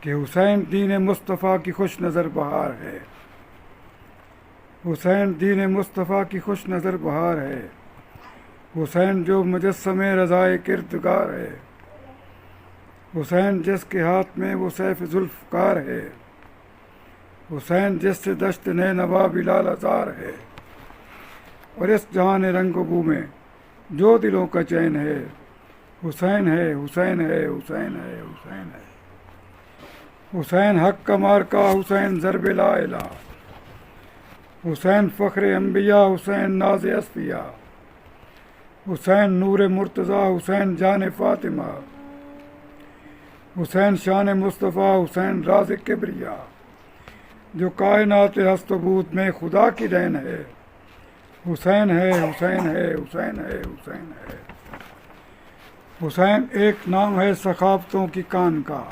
کہ حسین دین مصطفیٰ کی خوش نظر بہار ہے، حسین دین مصطفیٰ کی خوش نظر بہار ہے، حسین جو مجسم رضائے کردگار ہے، حسین جس کے ہاتھ میں وہ سیف ذوالفقار ہے، حسین جس سے دشت نینوا بلال ازار ہے، اور اس جہان رنگ و بو میں جو دلوں کا چین ہے، حسین ہے، حسین ہے، حسین ہے، حسین ہے۔ حسین حق کا مارکا، حسین ضرب لا الہ، حسین فخر انبیاء، حسین ناز اصفیاء، حسین نور مرتضیٰ، حسین جان فاطمہ، حسین شان مصطفیٰ، حسین راز کبریا، جو کائنات ہست و بود میں خدا کی دین ہے، حسین ہے، حسین ہے، حسین ہے، حسین ہے۔ حسین ایک نام ہے ثقافتوں کی کان کا،